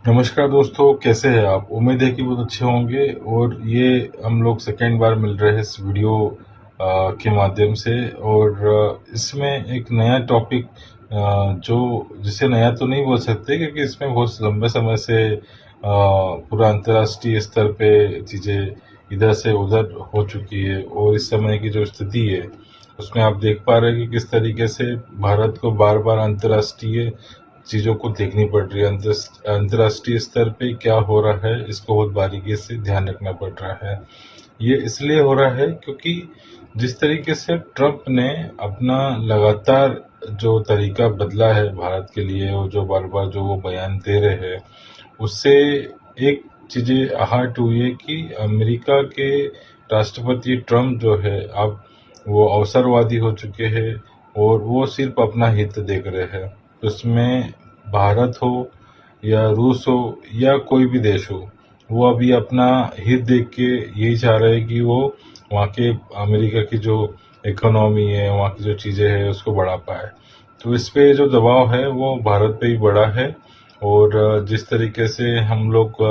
नमस्कार दोस्तों, कैसे हैं आप? उम्मीद है कि बहुत अच्छे होंगे। और ये हम लोग सेकेंड बार मिल रहे हैं इस वीडियो के माध्यम से। और इसमें एक नया टॉपिक, जो जिसे नया तो नहीं बोल सकते क्योंकि इसमें बहुत लंबे समय से पूरा अंतर्राष्ट्रीय स्तर पे चीज़ें इधर से उधर हो चुकी है। और इस समय की जो स्थिति है उसमें आप देख पा रहे हैं कि किस तरीके से भारत को बार बार अंतर्राष्ट्रीय चीज़ों को देखनी पड़ रही है। अंतर्राष्ट्रीय स्तर पे क्या हो रहा है इसको बहुत बारीकी से ध्यान रखना पड़ रहा है। ये इसलिए हो रहा है क्योंकि जिस तरीके से ट्रंप ने अपना लगातार जो तरीका बदला है भारत के लिए, और जो बार बार जो वो बयान दे रहे हैं उससे एक चीज़ें आहट हुई है कि अमेरिका के राष्ट्रपति ट्रंप जो है अब वो अवसरवादी हो चुके हैं और वो सिर्फ अपना हित देख रहे हैं। उसमें भारत हो या रूस हो या कोई भी देश हो, वो अभी अपना हित देख के यही चाह रहे हैं कि वो वहाँ के अमेरिका की जो इकोनॉमी है, वहाँ की जो चीज़ें हैं उसको बढ़ा पाए। तो इस पे जो दबाव है वो भारत पे ही बड़ा है। और जिस तरीके से हम लोग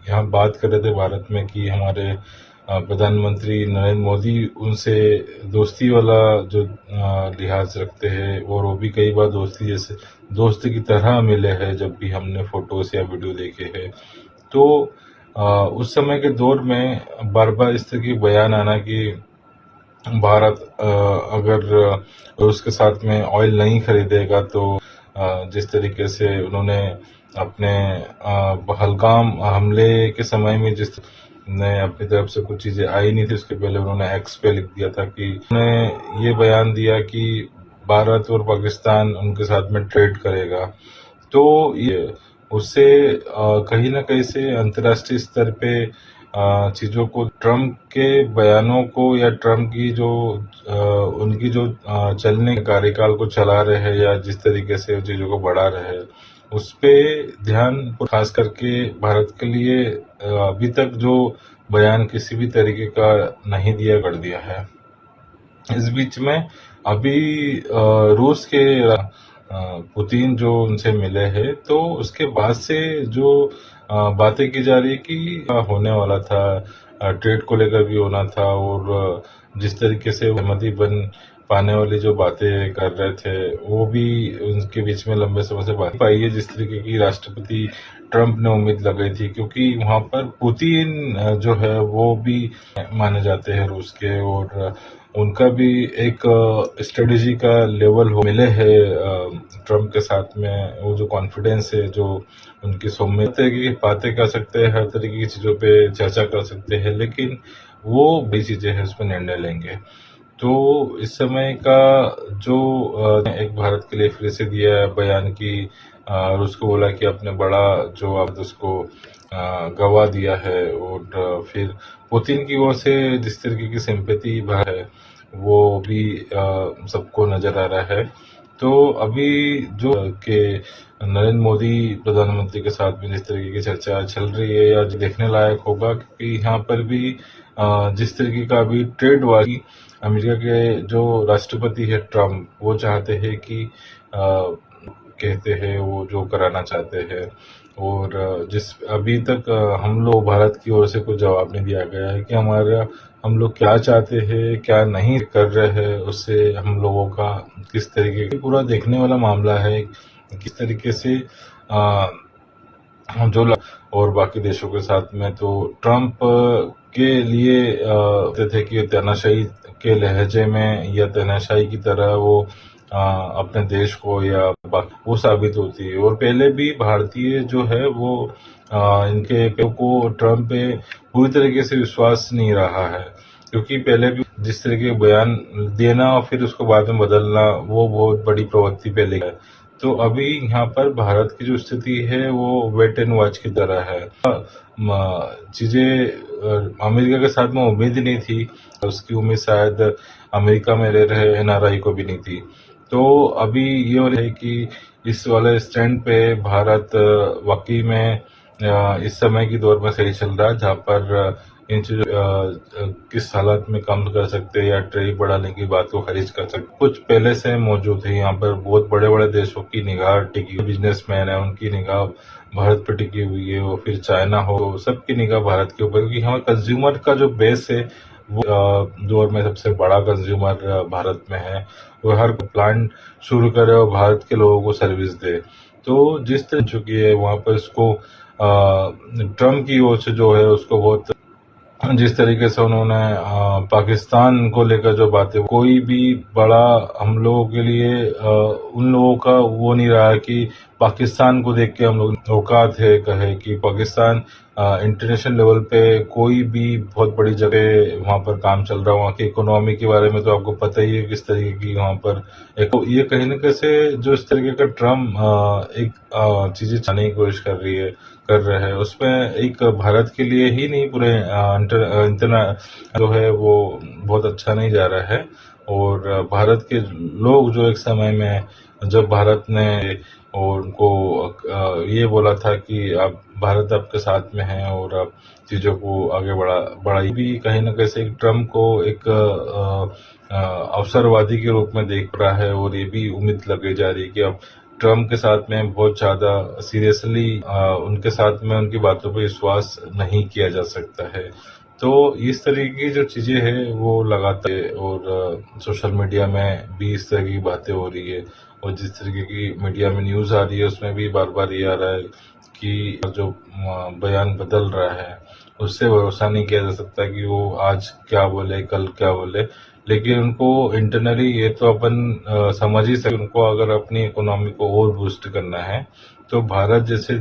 यहाँ बात कर रहे थे भारत में कि हमारे प्रधानमंत्री नरेंद्र मोदी उनसे दोस्ती वाला जो लिहाज रखते हैं, और वो भी कई बार दोस्ती जैसे दोस्त की तरह मिले हैं जब भी हमने फोटोज या वीडियो देखे हैं। तो उस समय के दौर में बार बार इस तरह के बयान आना कि भारत अगर रूस के साथ में ऑयल नहीं खरीदेगा तो जिस तरीके से उन्होंने अपने पहलगाम हमले के समय में जिस ने अपनी तरफ से कुछ चीज़ें आई नहीं थी, उसके पहले उन्होंने एक्स पे लिख दिया था कि उन्होंने ये बयान दिया कि भारत और पाकिस्तान उनके साथ में ट्रेड करेगा। तो ये उससे कहीं ना कहीं से अंतर्राष्ट्रीय स्तर पे चीज़ों को, ट्रम्प के बयानों को या ट्रम्प की जो उनकी जो चलने के कार्यकाल को चला रहे हैं या जिस तरीके से चीज़ों को बढ़ा रहे हैं उस पे ध्यान खास करके भारत के लिए अभी तक जो बयान किसी भी तरीके का नहीं दिया कर दिया है। इस बीच में अभी रूस के पुतिन जो उनसे मिले हैं तो उसके बाद से जो बातें की जा रही है कि होने वाला था, ट्रेड को लेकर भी होना था। और जिस तरीके से सहमति बन पाने वाली जो बातें कर रहे थे वो भी उनके बीच में लंबे समय से बात पाई है जिस तरीके की राष्ट्रपति ट्रंप ने उम्मीद लगाई थी। क्योंकि वहां पर पुतिन जो है वो भी माने जाते हैं रूस के, और उनका भी एक स्ट्रेटेजी का लेवल हो मिले है ट्रम्प के साथ में। वो जो कॉन्फिडेंस है, जो उनकी सौम्य तरीके की बातें कर सकते हैं, हर तरीके की चीज़ों पे चर्चा कर सकते हैं, लेकिन वो बड़ी चीज़ें हैं उस पर निर्णय लेंगे। तो इस समय का जो एक भारत के लिए फिर से दिया है बयान की, और उसको बोला कि अपने बड़ा जो आप उसको गवा दिया है। और फिर पुतिन की ओर से जिस तरीके की सिंपैथी है वो भी सबको नजर आ रहा है। तो अभी जो के नरेंद्र मोदी प्रधानमंत्री के साथ में जिस तरीके की चर्चा चल रही है या जो देखने लायक होगा, क्योंकि यहाँ पर भी जिस तरीके का अभी ट्रेड वाली अमेरिका के जो राष्ट्रपति है ट्रम्प, वो चाहते हैं कि कहते हैं वो जो कराना चाहते हैं। और जिस अभी तक हम लोग भारत की ओर से कोई जवाब नहीं दिया गया है कि हमारा हम लोग क्या चाहते हैं क्या नहीं कर रहे हैं, उससे हम लोगों का किस तरीके का पूरा देखने वाला मामला है। किस तरीके से आ, जो और बाकी देशों के साथ में, तो ट्रम्प के लिए कहते थे कि तानाशाही के लहजे में या तानाशाही की तरह वो अपने देश को या वो साबित होती है। और पहले भी भारतीय जो है वो इनके को ट्रम्प पे पूरी तरीके से विश्वास नहीं रहा है। क्योंकि पहले भी जिस तरह के बयान देना और फिर उसको बाद में बदलना वो बहुत बड़ी प्रवृत्ति पहले है। तो अभी यहाँ पर भारत की जो स्थिति है वो वेट एंड वॉच की तरह है। चीजें अमेरिका के साथ में उम्मीद नहीं थी, उसकी उम्मीद शायद अमेरिका में रह रहे एनआरआई को भी नहीं थी। तो अभी ये हो रहा है कि इस वाले स्टैंड पे भारत वाकई में इस समय की दौर में सही चल रहा है, जहाँ पर इन चीज़ों किस हालात में कम कर सकते हैं या टैरिफ बढ़ाने की बात को खारिज कर सकते। कुछ पहले से मौजूद है। यहाँ पर बहुत बड़े-बड़े देशों की निगाह टिकी, बिजनेसमैन है उनकी निगाह भारत पर टिकी हुई है, और फिर चाइना हो, सबकी निगाह भारत के ऊपर, क्योंकि हमारे कंज्यूमर का जो बेस है वो दौर में सबसे बड़ा कंज्यूमर भारत में है। वो हर प्लांट शुरू करे और भारत के लोगों को सर्विस दे। तो जिस तरह चुकी है वहाँ पर इसको ट्रम्प की ओर से जो है उसको बहुत, जिस तरीके से उन्होंने पाकिस्तान को लेकर जो बातें, कोई भी बड़ा हम लोगों के लिए उन लोगों का वो नहीं रहा कि पाकिस्तान को देख के हम लोग औकात है कहे कि पाकिस्तान इंटरनेशनल लेवल पे कोई भी बहुत बड़ी जगह वहाँ पर काम चल रहा है। वहाँ की इकोनॉमी के बारे में तो आपको पता ही है किस तरीके की वहाँ पर एक, ये कहीं ना कैसे जो इस तरीके का ट्रम्प एक चीजें चाहने की कोशिश कर रहे हैं, उसमें एक भारत के लिए ही नहीं, पूरे इंटरना जो है वो बहुत अच्छा नहीं जा रहा है। और भारत के लोग जो एक समय में जब भारत ने और उनको ये बोला था कि आप भारत आपके साथ में है और आप चीज़ों को आगे बढ़ाई, भी कहीं ना कहीं एक ट्रम्प को एक अवसरवादी के रूप में देख रहा है। और ये भी उम्मीद लगी जा रही है कि अब ट्रम्प के साथ में बहुत ज़्यादा सीरियसली उनके साथ में उनकी बातों पर विश्वास नहीं किया जा सकता है। तो इस तरीके की जो चीज़ें हैं वो लगातार, और सोशल मीडिया में भी इस तरह की बातें हो रही है, और जिस तरीके की मीडिया में न्यूज़ आ रही है उसमें भी बार बार ये आ रहा है कि जो बयान बदल रहा है उससे भरोसा नहीं किया जा सकता कि वो आज क्या बोले कल क्या बोले। लेकिन उनको इंटरनली ये तो अपन समझ ही सकते, उनको अगर अपनी इकोनॉमी को और बूस्ट करना है तो भारत जैसे